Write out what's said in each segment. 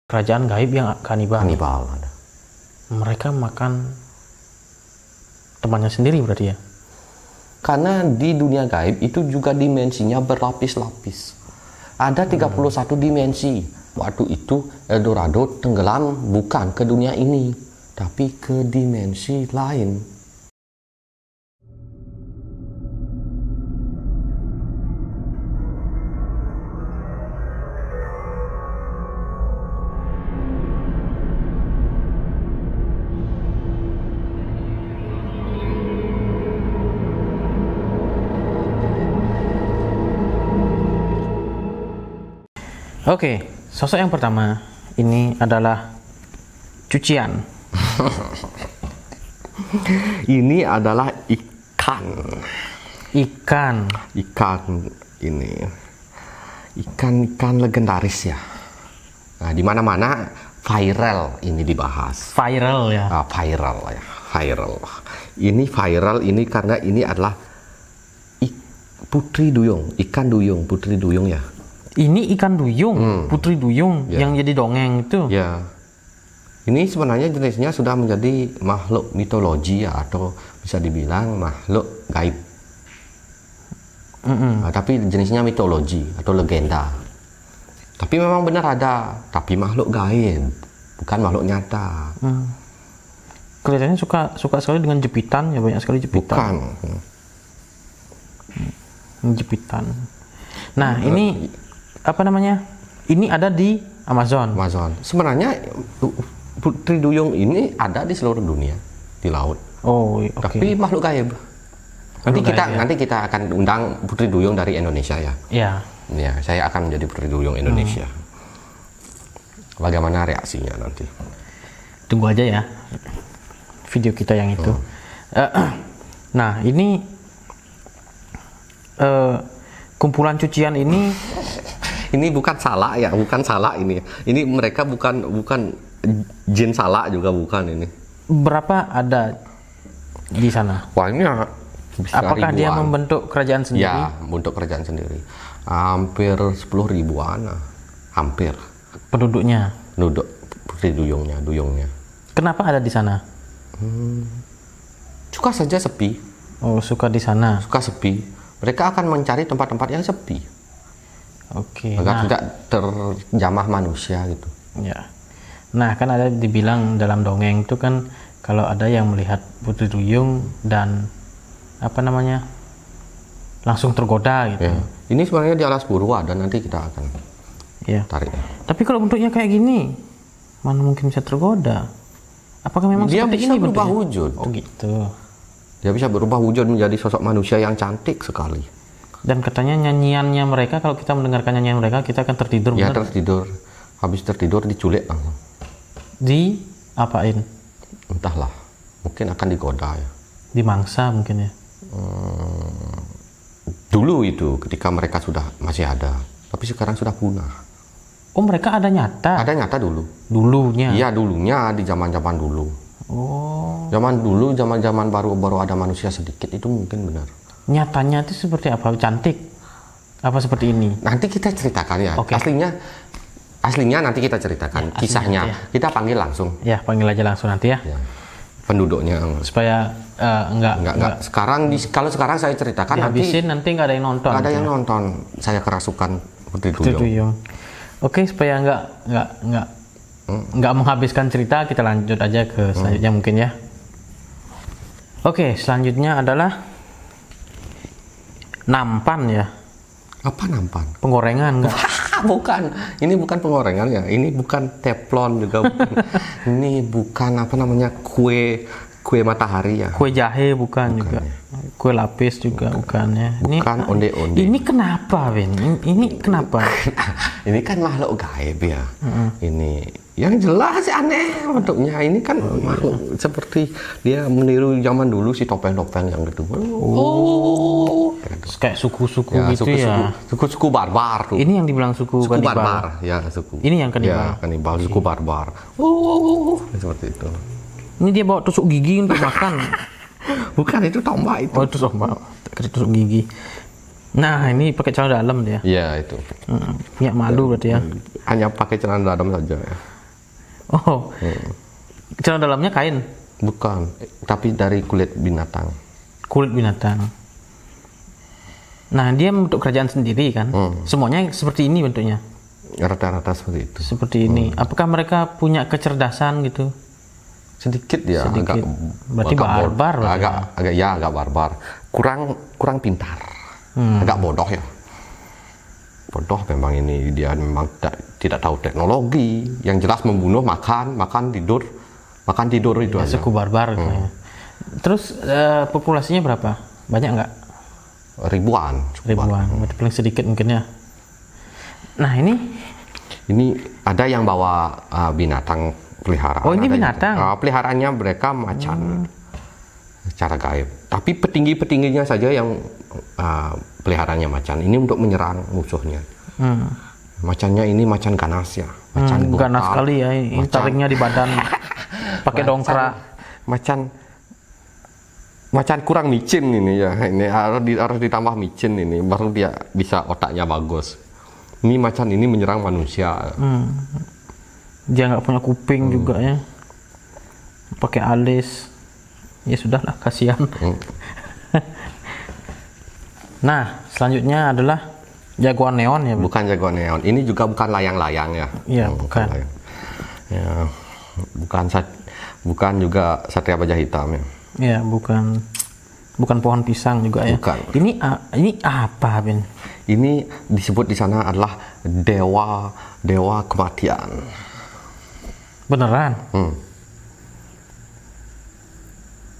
kerajaan gaib yang kanibal. Kanibal ada. Mereka makan temannya sendiri berarti ya? Karena di dunia gaib itu juga dimensinya berlapis-lapis. Ada 31 dimensi. Waktu itu Eldorado tenggelam bukan ke dunia ini, tapi ke dimensi lain. Oke, sosok yang pertama ini adalah cucian. Ini adalah ikan. Ikan Ini ikan legendaris ya. Nah, di mana-mana viral ini dibahas. Viral ya. Viral. Ini viral ini karena ini adalah putri duyung, ikan duyung, putri duyung ya. Ini ikan duyung, putri duyung yang jadi dongeng itu. Ya. Ini sebenarnya jenisnya sudah menjadi makhluk mitologi ya, atau bisa dibilang makhluk gaib. Nah, tapi jenisnya mitologi atau legenda. Tapi memang benar ada, tapi makhluk gaib, bukan makhluk nyata. Kelihatannya suka sekali dengan jepitan ya, banyak sekali jepitan. Bukan. Jepitan. Nah, ini apa namanya? Ini ada di Amazon. Sebenarnya putri duyung ini ada di seluruh dunia, di laut. Oh, oke. Tapi makhluk gaib. Nanti kita akan undang putri duyung dari Indonesia ya. Iya. Ya, saya akan menjadi putri duyung Indonesia. Bagaimana reaksinya nanti? Tunggu aja ya video kita yang itu. Nah, ini kumpulan cucian ini. Ini bukan salah ya, bukan salah ini. Ini mereka bukan jin salah juga bukan ini. Berapa ada di sana? Banyak. Apakah dia membentuk kerajaan sendiri? Ya, membentuk kerajaan sendiri. Hampir 10 ribuan. Hampir. Penduduknya? Penduduk putri duyungnya. Kenapa ada di sana? Suka saja sepi. Oh, suka di sana. Suka sepi. Mereka akan mencari tempat-tempat yang sepi. Oke. Agar tidak terjamah manusia gitu. Ya. Nah, kan ada dibilang dalam dongeng itu kan kalau ada yang melihat putri duyung dan apa namanya langsung tergoda gitu. Ya. Ini sebenarnya di alas purwa dan nanti kita akan tarik. Tapi kalau bentuknya kayak gini, mana mungkin bisa tergoda? Apakah memang dia seperti bisa ini berubah bentuknya? wujud? Oh gitu. Dia bisa berubah wujud menjadi sosok manusia yang cantik sekali. Dan katanya nyanyiannya mereka, kalau kita mendengarkan nyanyian mereka, kita akan tertidur. Ya, benar? tertidur. Habis tertidur diculik langsung. Di apain? Entahlah. Mungkin akan digoda ya. Dimangsa mungkin ya. Dulu itu ketika mereka masih ada, tapi sekarang sudah punah. Oh, mereka ada nyata? Ada nyata dulu. Dulunya? Iya, dulunya di zaman-zaman dulu. Oh. Zaman baru ada manusia sedikit itu mungkin benar. Nyatanya itu seperti apa? Cantik? Apa seperti ini? Nanti kita ceritakan ya. Okay. Aslinya nanti kita ceritakan ya, kisahnya. Ya. Kita panggil langsung. Ya, panggil aja langsung nanti ya. Penduduknya. Supaya enggak. Kalau sekarang saya ceritakan nanti nggak ada yang nonton. Nggak ada yang nonton. Saya kerasukan putri duyung. Oke, supaya nggak menghabiskan cerita, kita lanjut aja ke selanjutnya mungkin ya. Oke, selanjutnya adalah nampan ya. Apa nampan? Penggorengan enggak? Bukan. Ini bukan penggorengan ya. Ini bukan teflon juga. Ini bukan kue matahari ya. Kue jahe bukan juga. Kue lapis juga bukan ya. Bukan onde-onde. Ini kenapa, Ben? Ini kenapa? Ini kan makhluk gaib ya. Ini yang jelas aneh bentuknya. Ini kan makhluk seperti dia meniru zaman dulu si topeng-topeng yang gitu. Kayak suku-suku ya, gitu ya. Suku-suku barbar tuh. Ini yang dibilang suku kanibal. Barbar, ya suku. Ini yang kanibal. Ya, kanibal, suku barbar. Seperti itu. Ini dia bawa tusuk gigi untuk makan. Bukan, itu tombak itu. Oh, itu tombak. Tusuk gigi. Nah, ini pakai celana dalam dia. Iya, itu. Punya malu berarti ya. Hanya pakai celana dalam saja ya. Oh. Celana dalamnya kain? Bukan, tapi dari kulit binatang. Kulit binatang. Nah, dia bentuk kerajaan sendiri kan? Semuanya seperti ini bentuknya? Rata-rata seperti itu. Seperti ini. Apakah mereka punya kecerdasan gitu? Sedikit ya, Sedikit. Berarti agak barbar. agak barbar. Kurang pintar. Agak bodoh ya. Bodoh memang ini, dia memang tidak tahu teknologi. Yang jelas membunuh, makan tidur itu Ya, aja. suku barbar. Terus populasinya berapa? Banyak nggak? Ribuan. Berarti paling sedikit mungkin ya. Nah, Ini ada yang bawa binatang peliharaan. Oh, ini binatang? Peliharaannya mereka macan. Secara gaib. Tapi petingginya saja yang peliharanya macan. Ini untuk menyerang musuhnya. Macannya ini macan ganas ya. Macan ganas sekali ya. Ini tariknya di badan. Pakai dongkrak. Macan kurang micin ini ya. Ini harus ditambah micin ini. Baru dia bisa otaknya bagus. Ini macan ini menyerang manusia. Dia nggak punya kuping juga ya. Pakai alis. Ya sudahlah, kasihan. Nah, selanjutnya adalah jagoan neon ya. Bukan jagoan neon. Ini juga bukan layang-layang ya. Iya, bukan. Ya, bukan juga satria baja hitam ya. Ya, bukan pohon pisang juga ya. Bukan. Ini apa, Ben? Ini disebut di sana adalah dewa kematian. Beneran?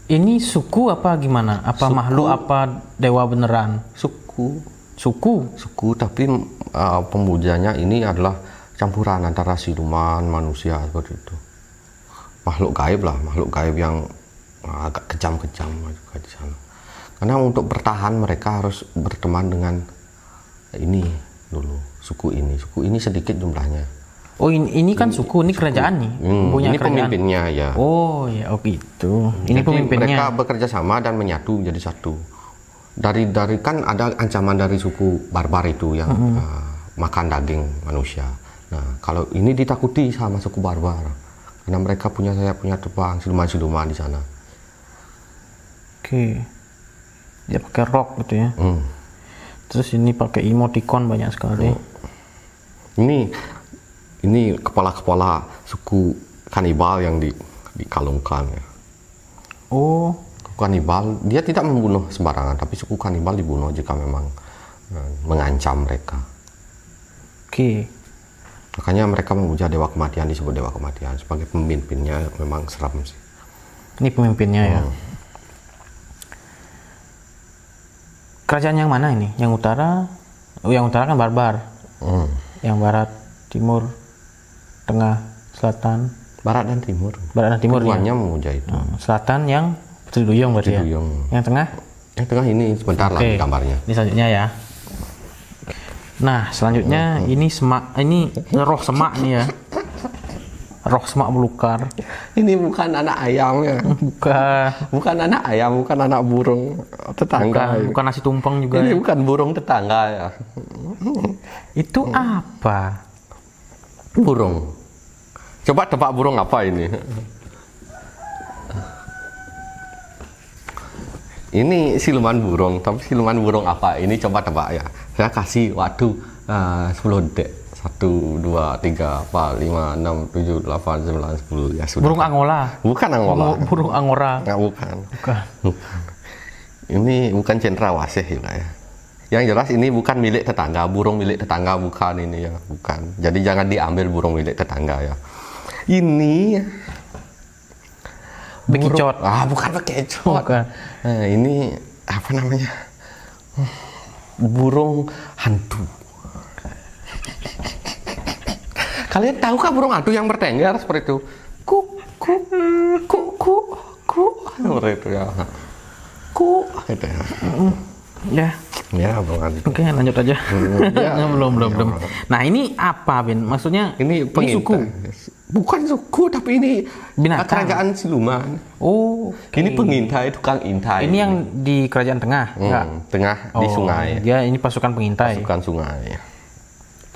Ini suku apa gimana? Apa makhluk, apa dewa beneran? Suku, tapi pemujanya ini adalah campuran antara siluman, manusia seperti itu. Makhluk gaib yang agak kejam-kejam juga di sana. Karena untuk bertahan mereka harus berteman dengan ini dulu, suku ini sedikit jumlahnya. Oh, ini kan suku, ini kerajaan nih. Punya ini kerajaan. pemimpinnya ya. Oh ya, gitu. Ini Jadi pemimpinnya. mereka bekerja sama dan menyatu menjadi satu. Dari kan ada ancaman dari suku barbar itu yang makan daging manusia. Nah, kalau ini ditakuti sama suku barbar karena mereka punya terbang siluman-siluman di sana. Oke. Dia pakai rok gitu ya. Terus ini pakai emoticon banyak sekali. Ini kepala-kepala suku kanibal yang dikalungkan ya. Oh, kanibal, dia tidak membunuh sembarangan, tapi suku kanibal dibunuh jika memang mengancam mereka. Oke. Makanya mereka memuja dewa kematian, disebut dewa kematian. Sebagai pemimpinnya memang seram sih. Ini pemimpinnya ya. Kerajaan yang mana ini? Yang utara? Oh, yang utara kan barbar. Yang barat, timur, tengah, selatan. Barat dan timur. Barat dan timur. Keduanya memuja itu. Selatan yang Putri Duyung berarti ya. Yang tengah? Yang tengah ini sebentar lagi gambarnya. Ini selanjutnya ya. Nah, selanjutnya ini roh semak nih ya. Roh semak belukar. Ini bukan anak ayam ya. Bukan anak ayam, bukan anak burung tetangga. Bukan nasi tumpeng juga. Ini bukan burung tetangga ya. Itu apa? Burung. Coba tebak burung apa ini? Ini siluman burung, tapi siluman burung apa? Ini coba tebak ya. Saya kasih waktu 10 detik. 1, 2, 3, 4, 5, 6, 7, 8, 9, 10. Ya sudah. Burung Angola. Bukan Angola. Burung Angora. Nggak, bukan. Ini bukan cendrawasih juga ya. Yang jelas ini bukan milik tetangga, burung milik tetangga bukan ini ya, bukan. Jadi jangan diambil burung milik tetangga ya. Ini bekicot. Bukan bekicot. Bukan. Nah, ini apa namanya? Burung hantu. Kalian tahukah burung hantu yang bertengger seperti itu? Kuk kuk kuk kuk kuk. Seperti itu ya. Kuk gitu ya. Ya, burung hantu. Oke, lanjut aja. Belum. Nah, ini apa, Ben? Maksudnya ini suku. Bukan suku, tapi ini binatang. Kerajaan siluman. Oh, ini pengintai, tukang intai. Ini yang di kerajaan tengah, tengah di sungai. Dia ini pasukan pengintai. Pasukan sungai.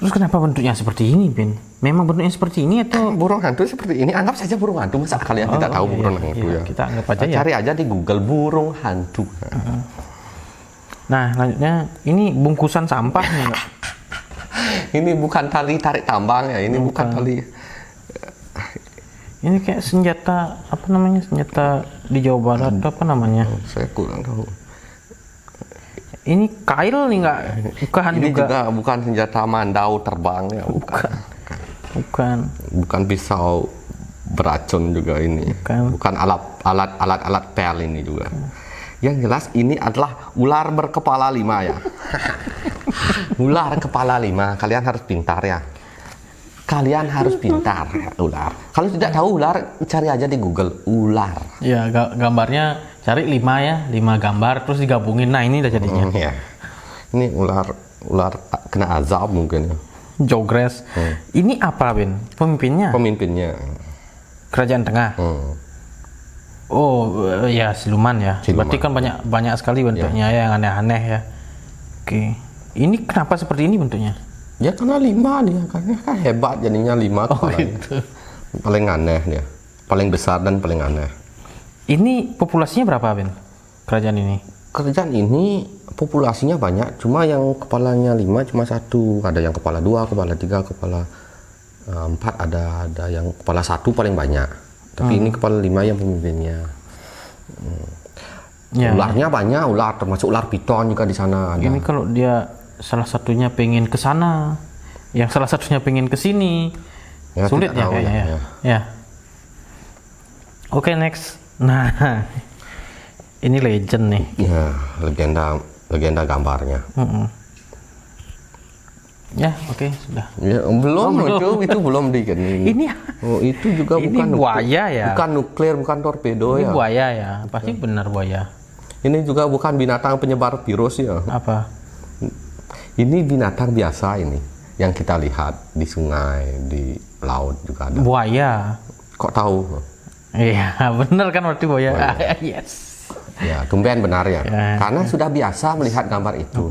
Terus kenapa bentuknya seperti ini, Bin? Memang bentuknya seperti ini atau burung hantu seperti ini? Anggap saja burung hantu. Masa kalian tidak tahu burung hantu ya? Kita anggap aja ya. Cari aja di Google burung hantu. Nah, selanjutnya ini bungkusan sampah nih, Mbak. Ini bukan tali tarik tambang ya, ini bukan tali. Ini kayak senjata, apa namanya, senjata di Jawa Barat, apa namanya? Saya kurang tahu. Ini kail nih, nggak? Bukan Ini juga. juga bukan senjata mandau terbang ya, Bukan. Bukan pisau beracun juga ini. Bukan alat pel ini juga. Yang jelas ini adalah ular berkepala 5 ya. Ular kepala 5, kalian harus pintar ya. Kalian harus pintar ya, ular. Kalau tidak tahu ular, cari aja di Google ular. Ya, gambarnya cari 5 ya, 5 gambar terus digabungin. Nah, ini udah jadinya. Ya. Ini ular kena azab mungkin ya. Jogres. Ini apa, Bin? Pemimpinnya? Pemimpinnya. Kerajaan Tengah. Oh, ya siluman ya. Berarti kan banyak sekali bentuknya ya, yang aneh-aneh ya. Oke. Ini kenapa seperti ini bentuknya? Ya karena 5 dia, karena kan hebat jadinya 5 kepalanya. Gitu. Paling aneh dia. Paling besar dan paling aneh. Ini populasinya berapa, Ben? Kerajaan ini? Kerajaan ini populasinya banyak, cuma yang kepalanya 5 cuma 1. Ada yang kepala 2, kepala 3, kepala 4, ada yang kepala 1 paling banyak. Tapi ini kepala 5 yang pemimpinnya. Ya. Ularnya banyak, ular termasuk ular piton juga di sana ada. Ini kalau dia salah satunya pengen ke sana, yang salah satunya pengen ke sini, ya, sulit ya kayaknya ya. Oke, next. Nah, ini legend nih. Ya, legenda gambarnya. Ya, oke, sudah. Ya, belum. Itu belum digini. Ini itu juga ini bukan buaya ya. Bukan nuklir, bukan torpedo ini ya. Buaya ya, pasti benar buaya. Ini juga bukan binatang penyebar virus ya. Apa? Ini binatang biasa ini yang kita lihat di sungai, di laut juga ada. Buaya. Kok tahu? Iya, benar kan berarti buaya. Yes. Ya, tumben benar ya. Karena sudah biasa melihat gambar itu.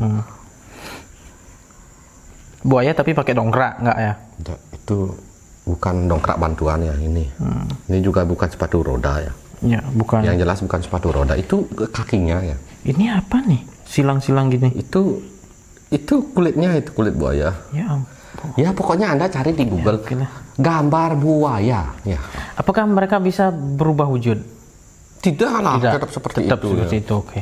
Buaya tapi pakai dongkrak nggak ya? Itu bukan dongkrak bantuan ya ini. Ini juga bukan sepatu roda ya. Ya, bukan. Yang jelas bukan sepatu roda, itu kakinya ya. Ini apa nih? Silang-silang gini. Itu kulitnya, itu kulit buaya. Ya ampun. Ya pokoknya Anda cari di Google Ya, gambar buaya ya. Apakah mereka bisa berubah wujud? Tidak lah, tetap seperti tetap itu. Seperti Ya. itu, oke.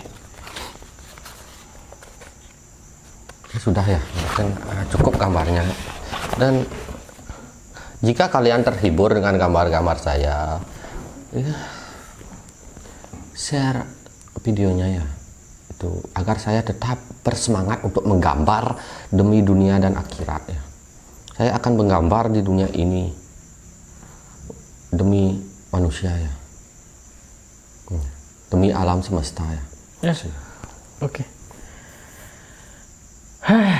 Sudah ya, dan cukup gambarnya. Dan jika kalian terhibur dengan gambar-gambar saya, share videonya ya, itu agar saya tetap bersemangat untuk menggambar demi dunia dan akhirat ya. Saya akan menggambar di dunia ini demi manusia ya, demi alam semesta ya. Yes. Oke.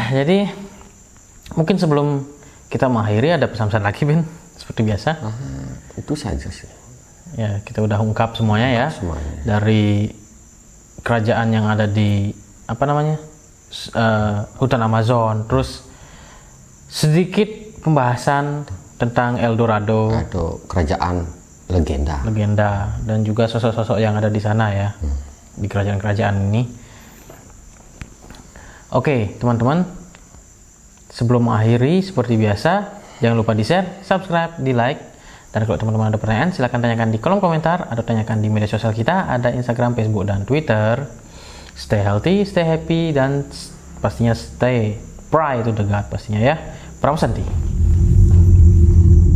Jadi mungkin sebelum kita mengakhiri ada pesan-pesan lagi, Ben, seperti biasa. Itu saja sih. Ya, kita udah ungkap semuanya ya. Semuanya. Dari kerajaan yang ada di apa namanya? Hutan Amazon, terus sedikit pembahasan tentang El Dorado, atau kerajaan legenda, dan juga sosok-sosok yang ada di sana ya, di kerajaan-kerajaan ini. Oke, teman-teman, sebelum mengakhiri seperti biasa, jangan lupa di share, subscribe, di like, dan kalau teman-teman ada pertanyaan silahkan tanyakan di kolom komentar atau tanyakan di media sosial kita, ada Instagram, Facebook, dan Twitter. Stay healthy, stay happy, dan pastinya stay pray to the God pastinya ya. Pramu Santi.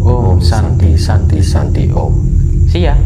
Om Santi Santi Santi Om. See ya.